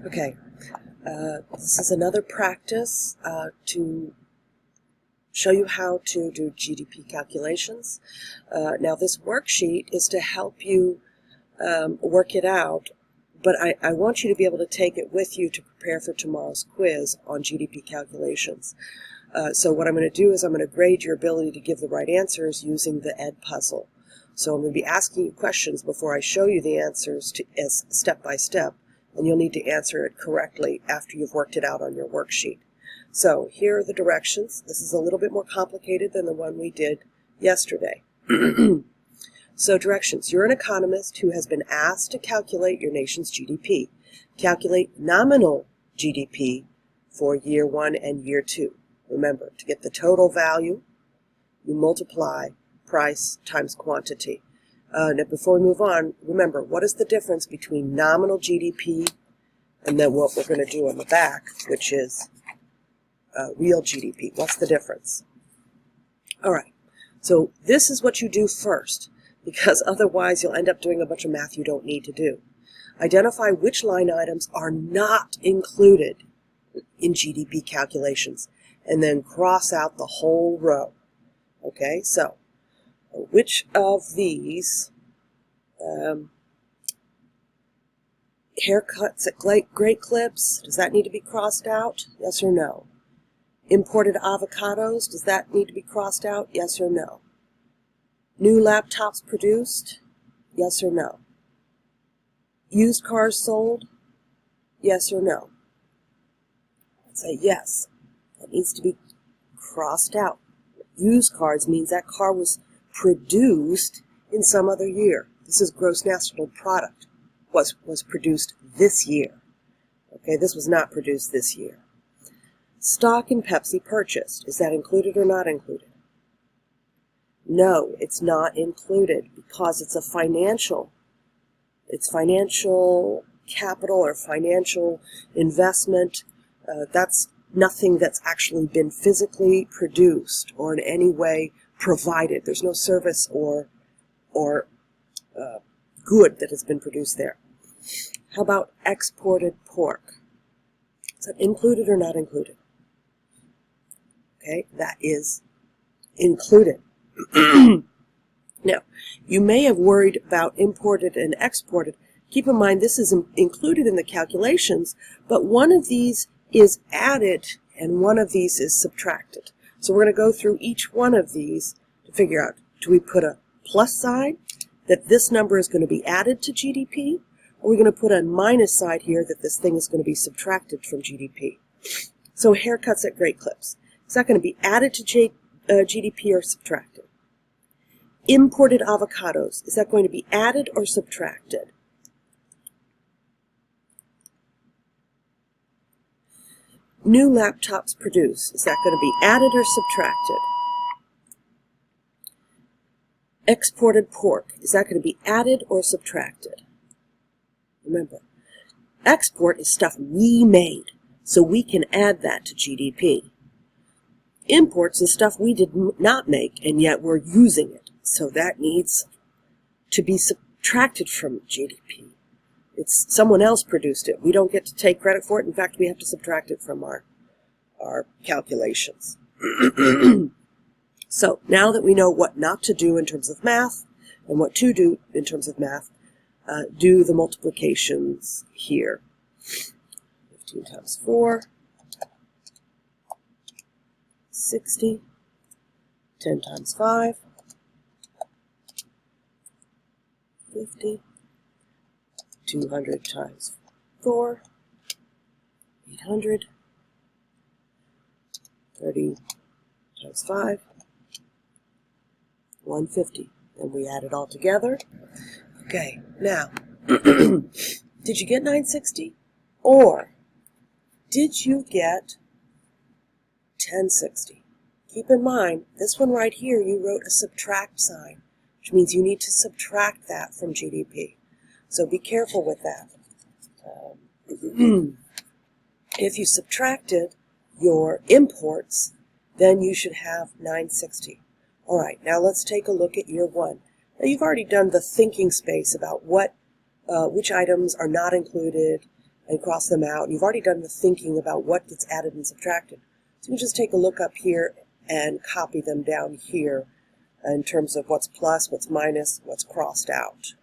Okay, this is another practice to show you how to do GDP calculations. Now this worksheet is to help you work it out, but I want you to be able to take it with you to prepare for tomorrow's quiz on GDP calculations. So what I'm going to do is I'm going to grade your ability to give the right answers using the Ed puzzle. So I'm going to be asking you questions before I show you the answers as step by step, and you'll need to answer it correctly after you've worked it out on your worksheet. So here are the directions. This is a little bit more complicated than the one we did yesterday. So directions. You're an economist who has been asked to calculate your nation's GDP. Calculate nominal GDP for year 1 and year 2. Remember, to get the total value, you multiply price times quantity. Now before we move on, remember, what is the difference between nominal GDP and then what we're going to do on the back, which is real GDP? What's the difference? All right, so this is what you do first, because otherwise you'll end up doing a bunch of math you don't need to do. Identify which line items are not included in GDP calculations, and then cross out the whole row. Okay, so which of these haircuts at Great Clips, does that need to be crossed out? Yes or no? Imported avocados, does that need to be crossed out? Yes or no? New laptops produced? Yes or no? Used cars sold? Yes or no? Let's say yes. That needs to be crossed out. Used cars means that car was produced in some other year. This is gross national product. Was produced this year. Okay, this was not produced this year. Stock in Pepsi purchased. Is that included or not included? No, it's not included because it's financial capital or financial investment. That's nothing that's actually been physically produced or in any way provided. There's no service or good that has been produced there. How about exported pork? Is that included or not included? Okay, that is included. Now, you may have worried about imported and exported. Keep in mind this is included in the calculations, but one of these is added and one of these is subtracted. So we're going to go through each one of these to figure out, do we put a plus sign that this number is going to be added to GDP, or are we going to put a minus side here that this thing is going to be subtracted from GDP? So haircuts at Great Clips. Is that going to be added to GDP or subtracted? Imported avocados. Is that going to be added or subtracted? New laptops produced. Is that going to be added or subtracted? Exported pork. Is that going to be added or subtracted? Remember, export is stuff we made, so we can add that to GDP. Imports is stuff we did not make, and yet we're using it, so that needs to be subtracted from GDP. It's someone else produced it. We don't get to take credit for it. In fact, we have to subtract it from our calculations. So now that we know what not to do in terms of math and what to do in terms of math, do the multiplications here. 15 times 4, 60, 10 times 5, 50, 200 times 4, 800, 30 times 5, 150. And we add it all together. Okay, now, did you get 960? Or did you get 1060? Keep in mind, this one right here, you wrote a subtract sign, which means you need to subtract that from GDP. So be careful with that. If you subtracted your imports, then you should have 960. All right, now let's take a look at year 1. Now you've already done the thinking space about which items are not included, and cross them out. You've already done the thinking about what gets added and subtracted. So you can just take a look up here and copy them down here in terms of what's plus, what's minus, what's crossed out.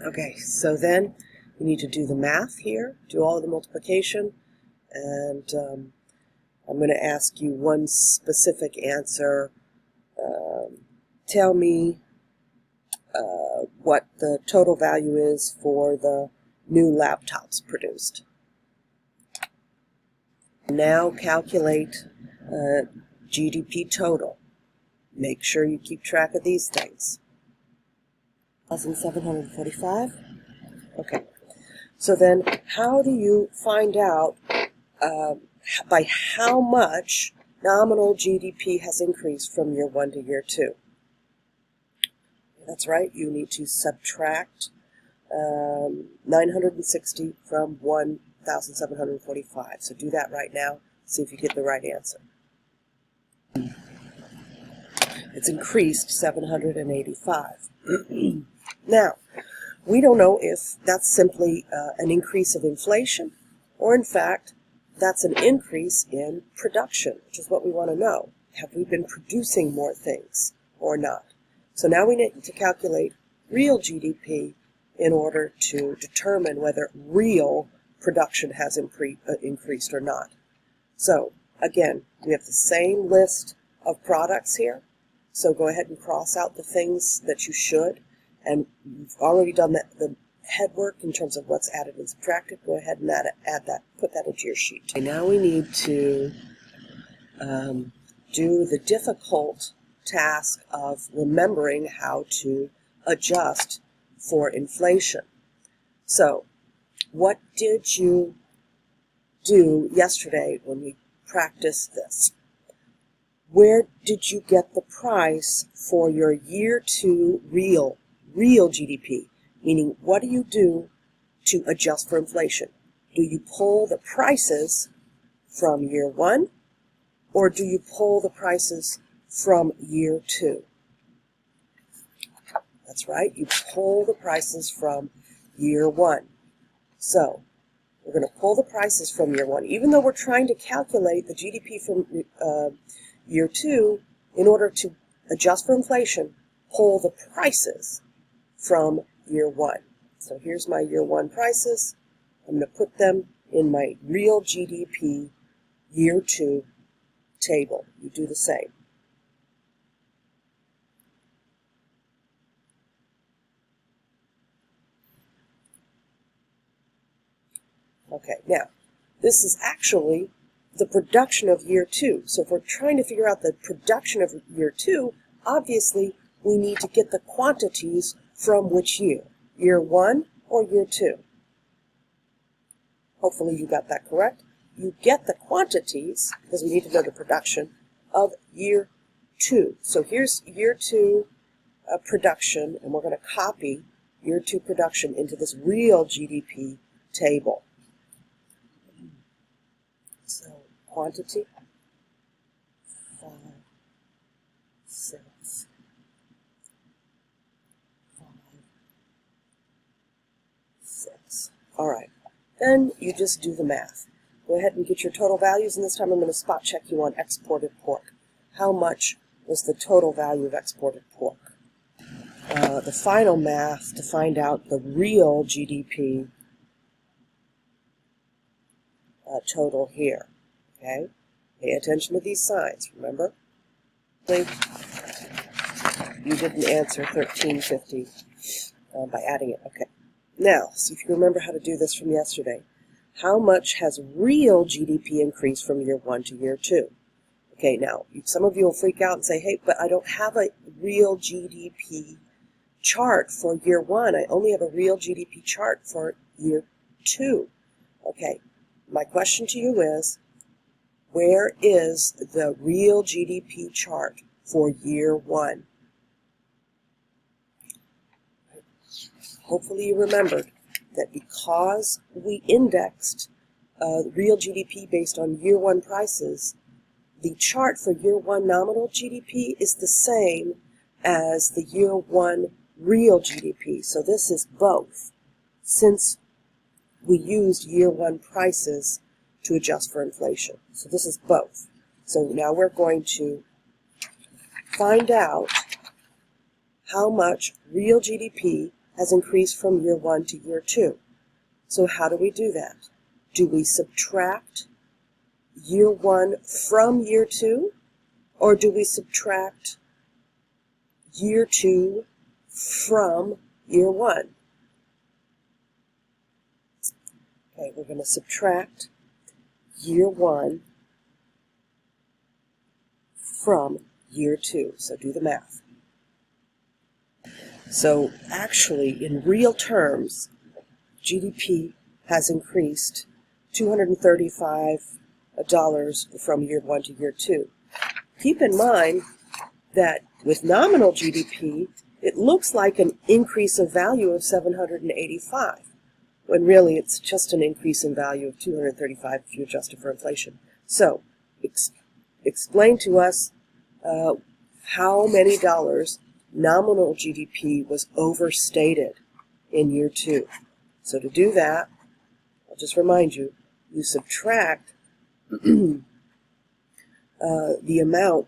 Okay, so then you need to do the math here, do all of the multiplication, and I'm going to ask you one specific answer. Tell me what the total value is for the new laptops produced. Now calculate GDP total. Make sure you keep track of these things. 1,745. Okay. So then how do you find out by how much nominal GDP has increased from year 1 to year 2? That's right, you need to subtract 960 from 1,745. So do that right now, see if you get the right answer. It's increased 785. Now, we don't know if that's simply an increase of inflation, or in fact, that's an increase in production, which is what we want to know. Have we been producing more things or not? So now we need to calculate real GDP in order to determine whether real production has increased or not. So again, we have the same list of products here. So go ahead and cross out the things that you should. And you've already done the head work in terms of what's added and subtracted. Go ahead and add that, put that into your sheet. Okay, now we need to do the difficult task of remembering how to adjust for inflation. So, what did you do yesterday when we practiced this? Where did you get the price for your year 2 real GDP? Meaning, what do you do to adjust for inflation? Do you pull the prices from year 1, or do you pull the prices from year 2? That's right, you pull the prices from year 1. So, we're going to pull the prices from year 1. Even though we're trying to calculate the GDP from year 2, in order to adjust for inflation, pull the prices from year 1. So here's my year 1 prices. I'm going to put them in my real GDP year 2 table. You do the same. Okay, now, this is actually the production of year 2. So if we're trying to figure out the production of year 2, obviously we need to get the quantities from which year? Year 1 or year 2? Hopefully you got that correct. You get the quantities, because we need to know the production, of year 2. So here's year 2 production, and we're going to copy year 2 production into this real GDP table. So quantity, 5, 6, 5, 6. All right. Then you just do the math. Go ahead and get your total values, and this time I'm going to spot check you on exported pork. How much was the total value of exported pork? The final math to find out the real GDP total here. Okay? Pay attention to these signs, remember? You didn't answer 1350 by adding it. Okay. Now, see if you remember how to do this from yesterday. How much has real GDP increased from year 1 to year 2? Okay, now, some of you will freak out and say, hey, but I don't have a real GDP chart for year 1. I only have a real GDP chart for year 2. Okay, my question to you is, where is the real GDP chart for year 1? Hopefully you remembered that because we indexed real GDP based on year 1 prices, the chart for year 1 nominal GDP is the same as the year 1 real GDP. So this is both. Since we used year one prices to adjust for inflation. So this is both. So now we're going to find out how much real GDP has increased from year one to year two. So how do we do that? Do we subtract year one from year two, or do we subtract year two from year one? Okay, we're going to subtract year one from year two. So do the math. So actually, in real terms, GDP has increased $235 from year one to year two. Keep in mind that with nominal GDP, it looks like an increase of value of 785, when really it's just an increase in value of 235 if you adjust it for inflation. So, explain to us how many dollars nominal GDP was overstated in year two. So to do that, I'll just remind you, you subtract the amount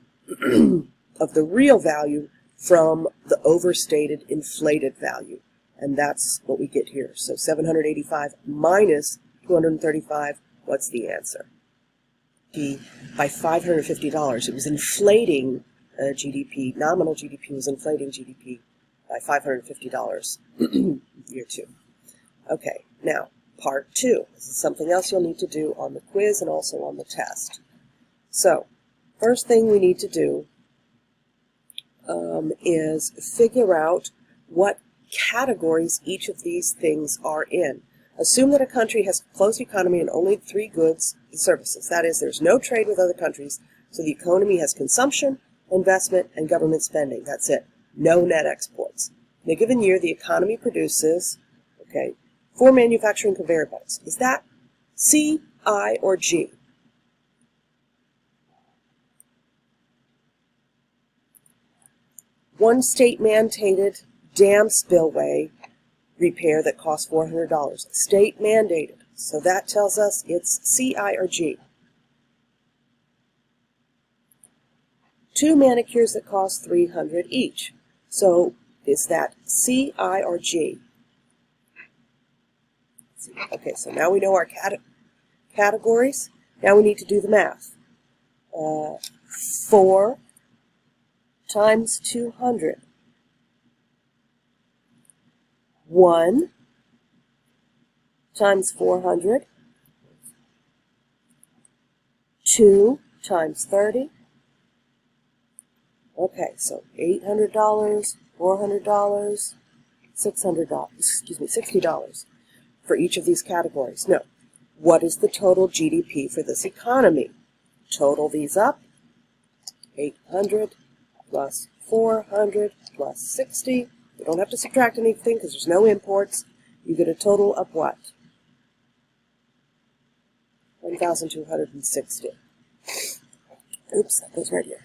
of the real value from the overstated inflated value. And that's what we get here. So 785 minus 235, what's the answer? By $550. It was inflating GDP. Nominal GDP was inflating GDP by $550 year two. Okay, now part two. This is something else you'll need to do on the quiz and also on the test. So, first thing we need to do is figure out what categories each of these things are in. Assume that a country has a closed economy and only three goods and services. That is, there's no trade with other countries, so the economy has consumption, investment, and government spending. That's it. No net exports. In a given year, the economy produces, 4 manufacturing conveyor belts. Is that C, I, or G? One state-mandated dam spillway repair that costs $400. State mandated. So that tells us it's C, I, or G. 2 manicures that cost $300 each. So is that C, I, or G? Okay, so now we know our categories. Now we need to do the math. 4 times 200. 1 times 400. 2 times 30. Okay, so $800, $400, $600, $60 for each of these categories. Now, what is the total GDP for this economy? Total these up. 800 plus 400 plus 60. You don't have to subtract anything because there's no imports. You get a total of what? 1,260. Oops, that goes right here.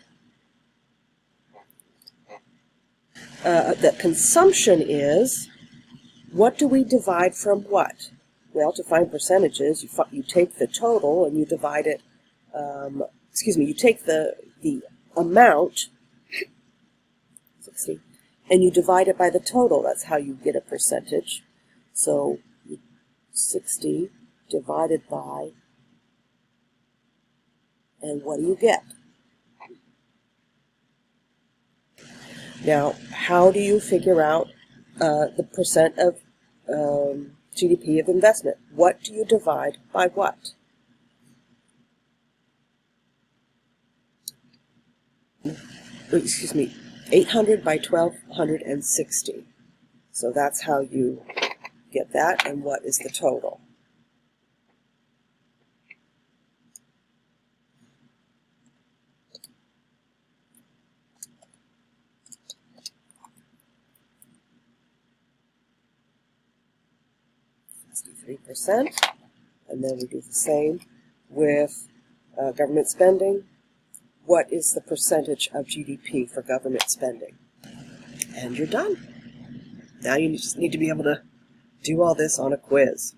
The consumption is, what do we divide from what? Well, to find percentages, you take the total and you divide it, you take the amount, 60, and you divide it by the total. That's how you get a percentage. So 60 divided by, and what do you get? Now, how do you figure out the percent of GDP of investment? What do you divide by what? Excuse me, 800 by 1,260. So that's how you get that, and what is the total? %, and then we do the same with government spending. What is the percentage of GDP for government spending? And you're done. Now you just need to be able to do all this on a quiz.